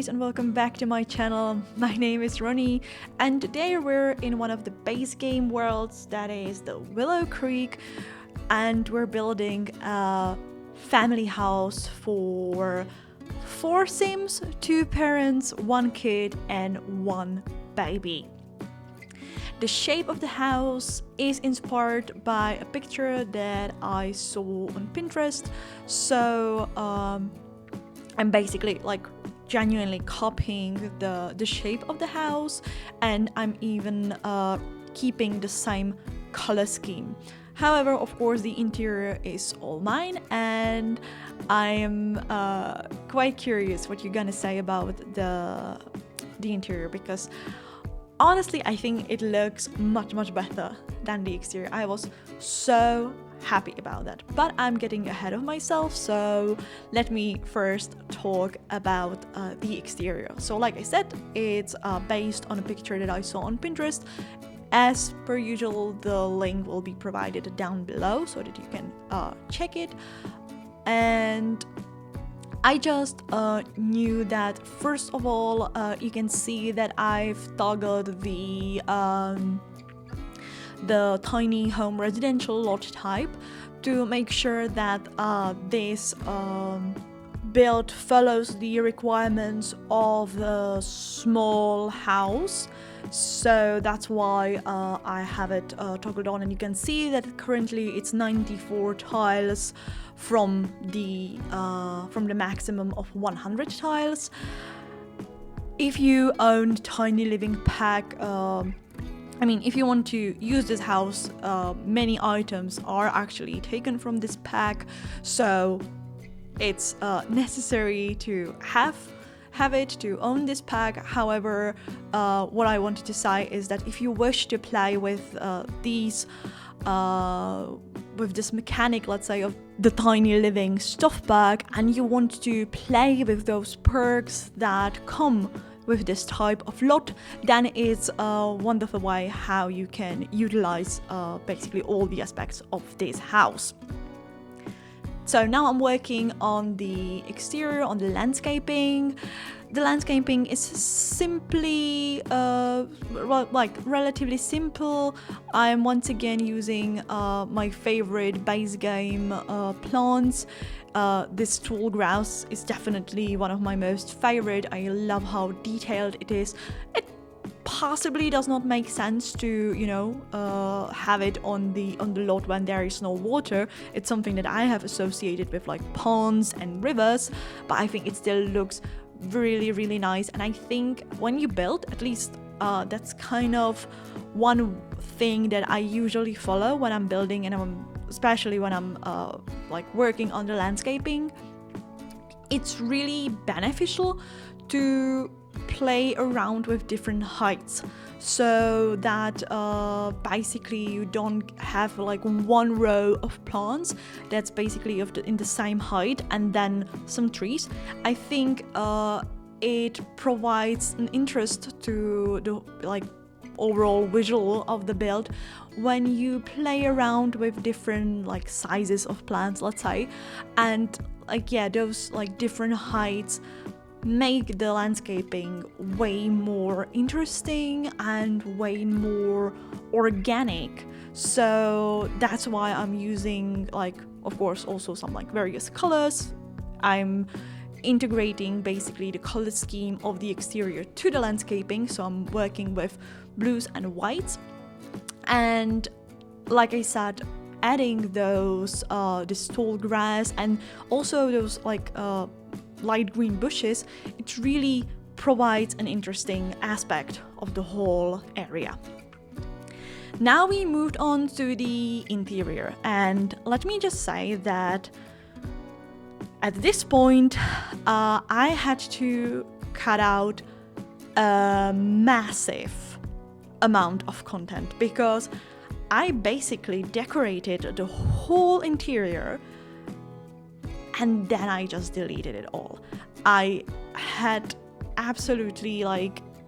beauties, and welcome back to my channel. My name is Ronnie, and today we're in one of the base game worlds, that is the Willow Creek, and we're building a family house for 4 Sims, 2 parents, 1 kid, and 1 baby. The shape of the house is inspired by a picture that I saw on Pinterest, so I'm basically like genuinely copying the shape of the house, and I'm even keeping the same color scheme. However, of course, the interior is all mine, and I'm quite curious what you're gonna say about the interior, because honestly, I think it looks much better than the exterior. I was so happy about that, but I'm getting ahead of myself, so let me first talk about the exterior. So like I said, it's based on a picture that I saw on Pinterest. As per usual, the link will be provided down below so that you can check it. And I just knew that first of all, you can see that I've toggled the tiny home residential lot type to make sure that this build follows the requirements of the small house. So that's why I have it toggled on, and you can see that currently it's 94 tiles from the maximum of 100 tiles. If you own Tiny Living Pack, if you want to use this house, many items are actually taken from this pack, so it's necessary to have it, to own this pack. However, what I wanted to say is that if you wish to play with this mechanic, let's say, of the Tiny Living stuff pack, and you want to play with those perks that come with this type of lot, then it's a wonderful way how you can utilize basically all the aspects of this house. So now I'm working on the exterior, on the landscaping. The landscaping is simply, relatively simple. I'm once again using my favorite base game plants. This tall grass is definitely one of my most favorite. I love how detailed it is. It possibly does not make sense to have it on the lot when there is no water. It's something that I have associated with like ponds and rivers, but I think it still looks really nice. And I think when you build, at least that's kind of one thing that I usually follow when I'm building, and especially when I'm working on the landscaping. It's really beneficial to play around with different heights, so that basically you don't have like one row of plants that's basically in the same height and then some trees. I think it provides an interest to the overall visual of the build when you play around with different sizes of plants, let's say, and those different heights make the landscaping way more interesting and way more organic. So that's why I'm using of course also some various colors. I'm integrating basically the color scheme of the exterior to the landscaping, so I'm working with blues and whites, and like I said, adding those this tall grass and also those light green bushes. It really provides an interesting aspect of the whole area. Now we moved on to the interior, and let me just say that at this point I had to cut out a massive amount of content, because I basically decorated the whole interior and then I just deleted it all. I had absolutely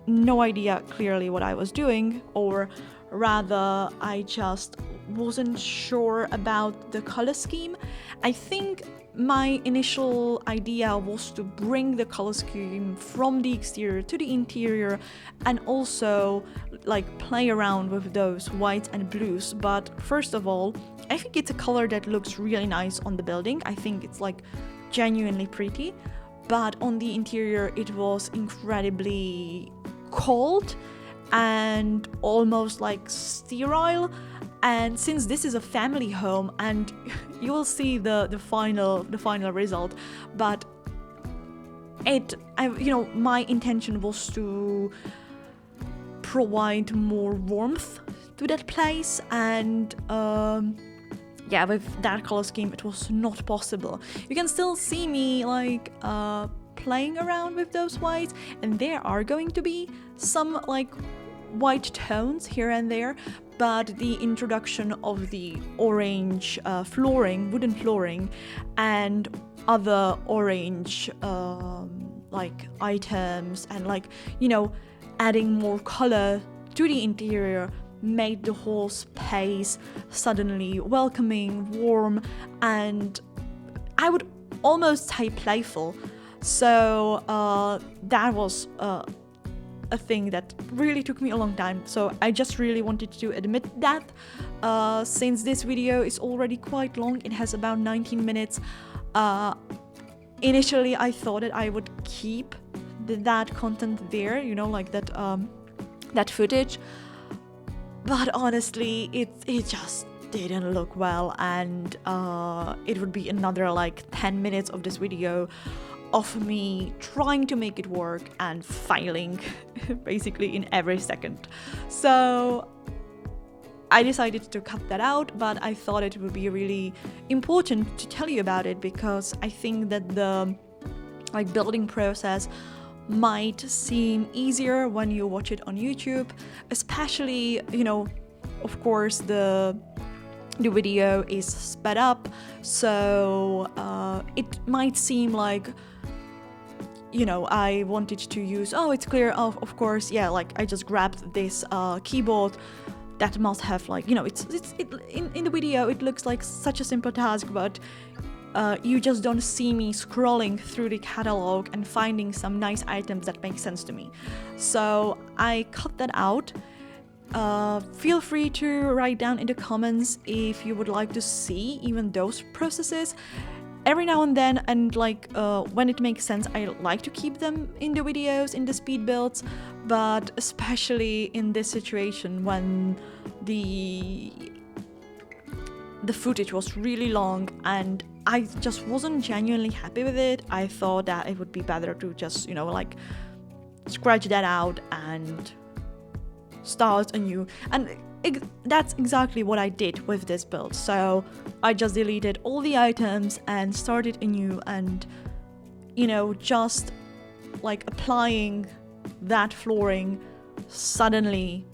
no idea clearly what I was doing, or rather I just wasn't sure about the color scheme. I think my initial idea was to bring the color scheme from the exterior to the interior and also like play around with those whites and blues. But first of all, I think it's a color that looks really nice on the building. I think it's like genuinely pretty, but on the interior it was incredibly cold and almost like sterile. And since this is a family home, and you will see the final result, but my intention was to provide more warmth to that place, and with that color scheme it was not possible. You can still see me like playing around with those whites, and there are going to be some like white tones here and there, but the introduction of the orange wooden flooring, and other orange like items, and like, you know, adding more color to the interior made the whole space suddenly welcoming, warm, and I would almost say playful. So that was a thing that really took me a long time. So I just really wanted to admit that. Since this video is already quite long, it has about 19 minutes. Initially I thought that I would keep that content there, you know, like that footage, but honestly it just didn't look well, and it would be another like 10 minutes of this video of me trying to make it work and failing basically in every second. So I decided to cut that out, but I thought it would be really important to tell you about it, because I think that the like building process might seem easier when you watch it on YouTube, especially, you know, of course the video is sped up, so it might seem like, you know, I wanted to use, oh, it's clear, of course, yeah, like I just grabbed this keyboard that must have, like, you know, in the video it looks like such a simple task, but you just don't see me scrolling through the catalog and finding some nice items that make sense to me. So I cut that out. Feel free to write down in the comments if you would like to see even those processes. Every now and then, and like when it makes sense, I like to keep them in the videos, in the speed builds, but especially in this situation when the footage was really long and I just wasn't genuinely happy with it. I thought that it would be better to just, you know, like scratch that out and start anew, and that's exactly what I did with this build. So I just deleted all the items and started anew, and, you know, just like applying that flooring suddenly,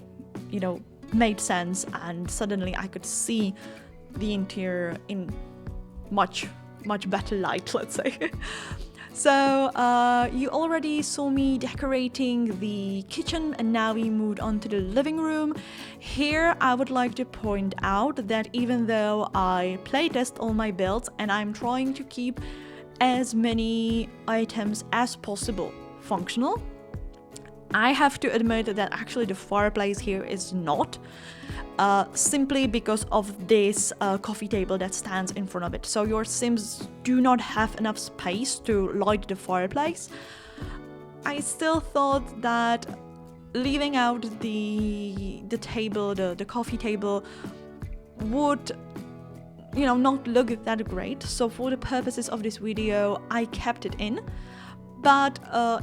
you know, made sense, and suddenly I could see the interior in much better light, let's say. So you already saw me decorating the kitchen, and now we moved on to the living room. Here I would like to point out that even though I playtest all my builds and I'm trying to keep as many items as possible functional, I have to admit that actually the fireplace here is not. Simply because of this coffee table that stands in front of it. So your Sims do not have enough space to light the fireplace. I still thought that leaving out the table, the coffee table, would, you know, not look that great. So for the purposes of this video, I kept it in. But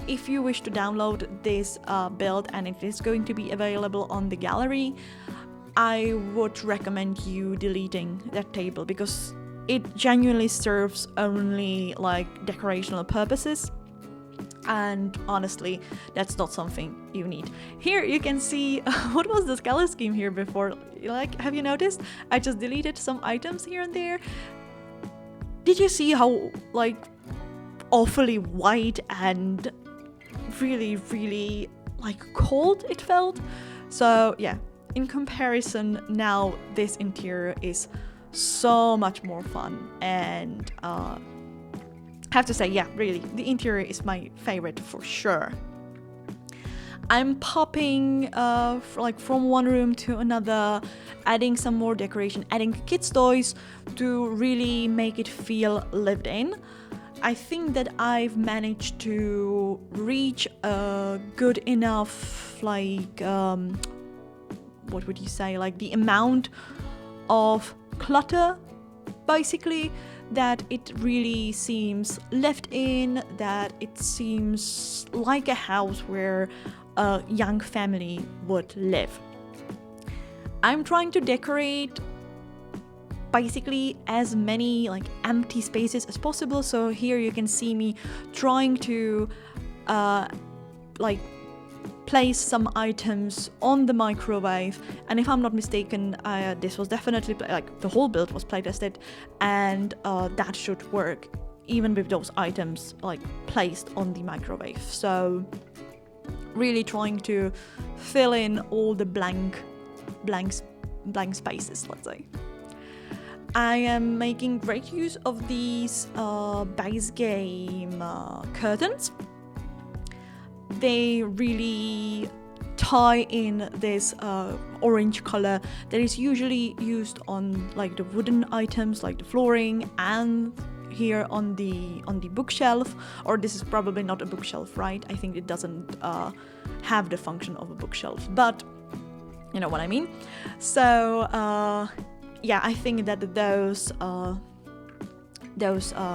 if you wish to download this build, and it is going to be available on the gallery, I would recommend you deleting that table, because it genuinely serves only like decorational purposes, and honestly that's not something you need. Here you can see what was the color scheme here before. Like, have you noticed? I just deleted some items here and there. Did you see how like awfully white and really like cold it felt? So yeah, in comparison, now this interior is so much more fun, and have to say, yeah, really, the interior is my favorite for sure. I'm popping from one room to another, adding some more decoration, adding kids' toys to really make it feel lived in. I think that I've managed to reach a good enough, what would you say, like the amount of clutter, basically, that it really seems lived in, that it seems like a house where a young family would live. I'm trying to decorate basically as many like empty spaces as possible. So here you can see me trying to place some items on the microwave, and if I'm not mistaken, this was definitely the whole build was playtested, and that should work even with those items placed on the microwave. So really trying to fill in all the blank spaces, let's say. I am making great use of these base game curtains. They really tie in this orange color that is usually used on the wooden items like the flooring and here on the bookshelf. Or this is probably not a bookshelf, right? I think it doesn't have the function of a bookshelf, but you know what I mean. So yeah, I think that those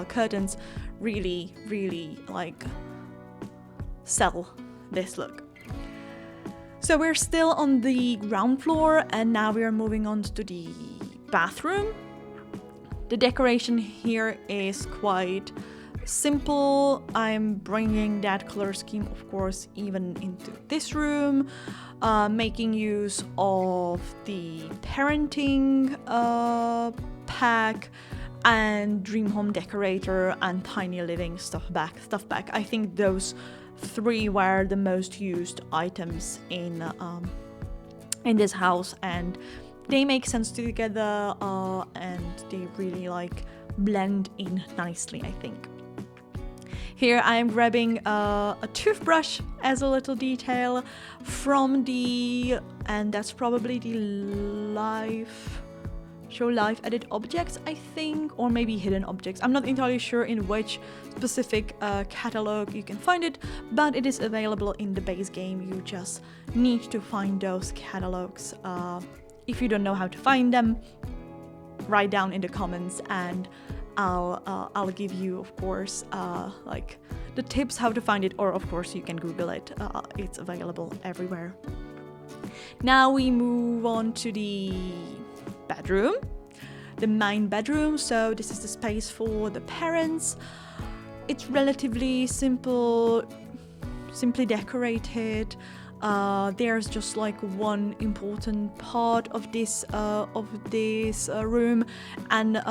curtains really sell this look. So we're still on the ground floor, and now we are moving on to the bathroom. The decoration here is quite simple. I'm bringing that color scheme, of course, even into this room, making use of the parenting pack and Dream Home Decorator and Tiny Living stuff back. I think those three were the most used items in this house, and they make sense together, and they really blend in nicely, I think. Here I'm grabbing a toothbrush as a little detail from and that's probably the show live edit objects, I think, or maybe hidden objects. I'm not entirely sure in which specific catalog you can find it, but it is available in the base game. You just need to find those catalogs. If you don't know how to find them, write down in the comments and I'll give you, of course, the tips how to find it, or of course you can Google it. It's available everywhere. Now we move on to the bedroom, the main bedroom. So this is the space for the parents. It's relatively simple, simply decorated. There's just one important part of this room, and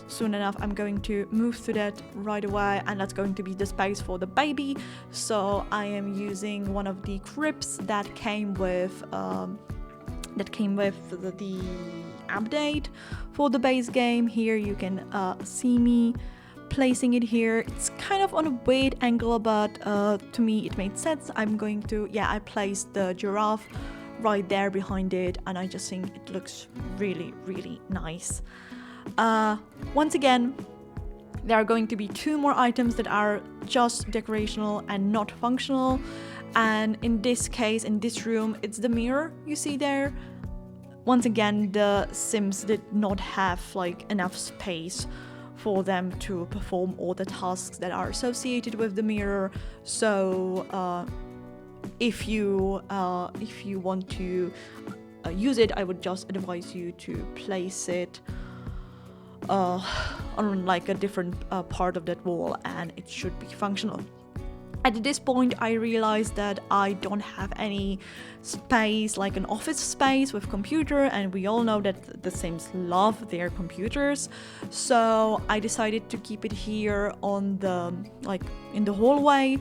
soon enough I'm going to move to that right away, and that's going to be the space for the baby. So I am using one of the cribs that came with the update for the base game. Here you can see me placing it here. It's kind of on a weird angle, but to me it made sense. I placed the giraffe right there behind it, and I just think it looks really nice. Once again, there are going to be two more items that are just decorational and not functional, and in this case, in this room, it's the mirror you see there. Once again, the Sims did not have enough space for them to perform all the tasks that are associated with the mirror. So if you want to use it, I would just advise you to place it on a different part of that wall, and it should be functional. At this point, I realized that I don't have any space, like an office space with computer, and we all know that the Sims love their computers. So I decided to keep it here on the in the hallway.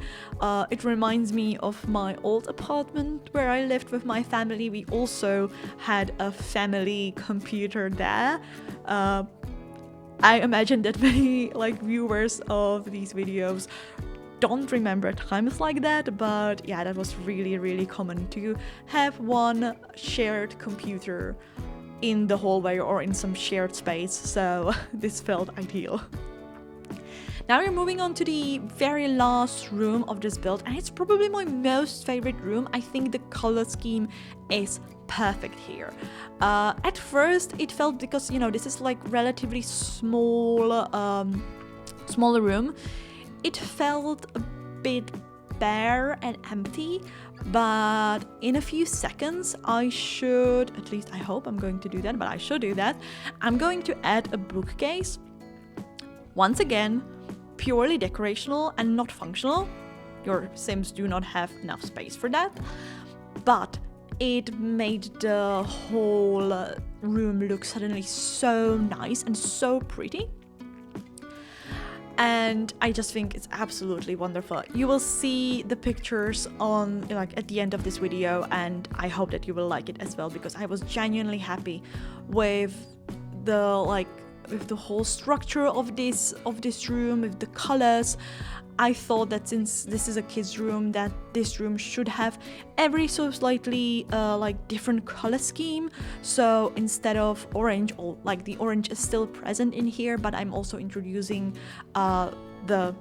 It reminds me of my old apartment where I lived with my family. We also had a family computer there. I imagine that many like viewers of these videos don't remember times like that, but yeah, that was really, really common to have one shared computer in the hallway or in some shared space, so this felt ideal. Now we're moving on to the very last room of this build, and it's probably my most favorite room. I think the color scheme is perfect here. At first it felt, because you know this is like relatively small, smaller room, it felt a bit bare and empty, but in a few seconds I should, at least I hope I'm going to do that, but I should do that. I'm going to add a bookcase. Once again, purely decorational and not functional. Your Sims do not have enough space for that, but it made the whole room look suddenly so nice and so pretty. And I just think it's absolutely wonderful. You will see the pictures on like at the end of this video, and I hope that you will like it as well, because I was genuinely happy with the whole structure of this room, with the colors. I thought that since this is a kid's room, that this room should have every so slightly like different color scheme. So instead of orange, or like the orange is still present in here, but I'm also introducing the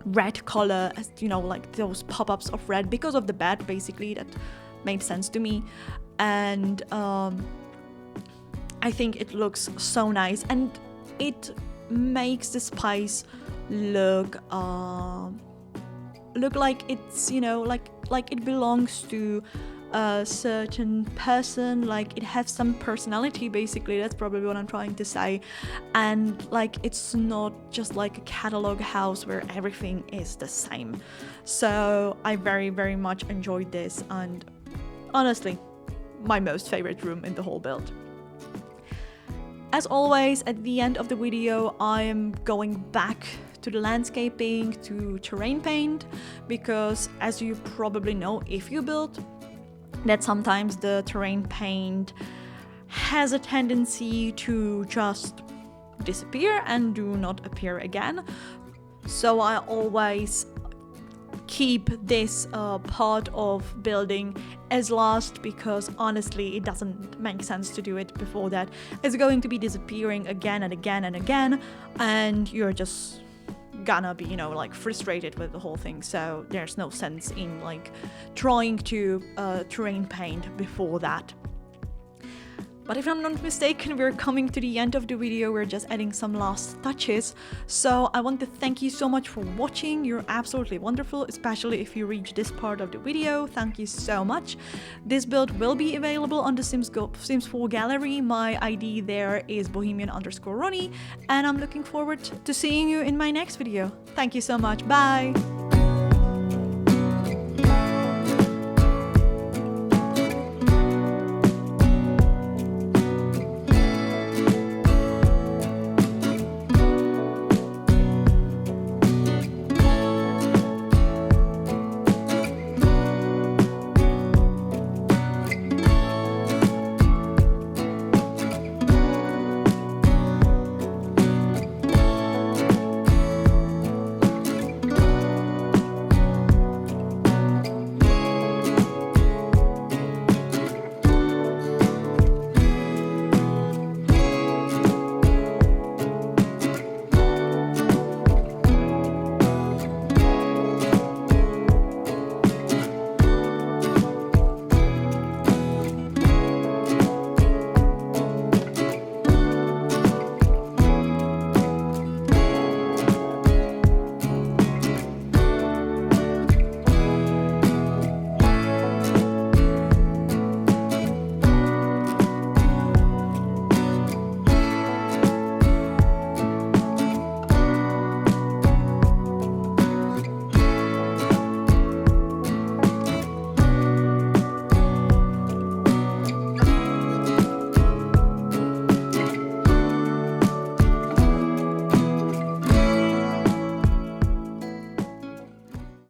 red color, as you know, like those pop-ups of red because of the bed. Basically, that made sense to me, and I think it looks so nice, and it makes the spice look like it's, you know, like it belongs to a certain person, like it has some personality. Basically, that's probably what I'm trying to say. And like it's not just like a catalog house where everything is the same. So I very, very much enjoyed this, and honestly, my most favorite room in the whole build. As always, at the end of the video, I am going back to the landscaping, to terrain paint, because as you probably know, if you build, that sometimes the terrain paint has a tendency to just disappear and do not appear again. So I always keep this part of building as last, because honestly it doesn't make sense to do it before that. It's going to be disappearing again and again and again, and you're just gonna be, you know, like frustrated with the whole thing. So there's no sense in like trying to terrain paint before that. But if I'm not mistaken, we're coming to the end of the video. We're just adding some last touches. So I want to thank you so much for watching. You're absolutely wonderful, especially if you reach this part of the video. Thank you so much. This build will be available on the Sims 4 gallery. My ID there is Bohemian_Ronnie, and I'm looking forward to seeing you in my next video. Thank you so much. Bye!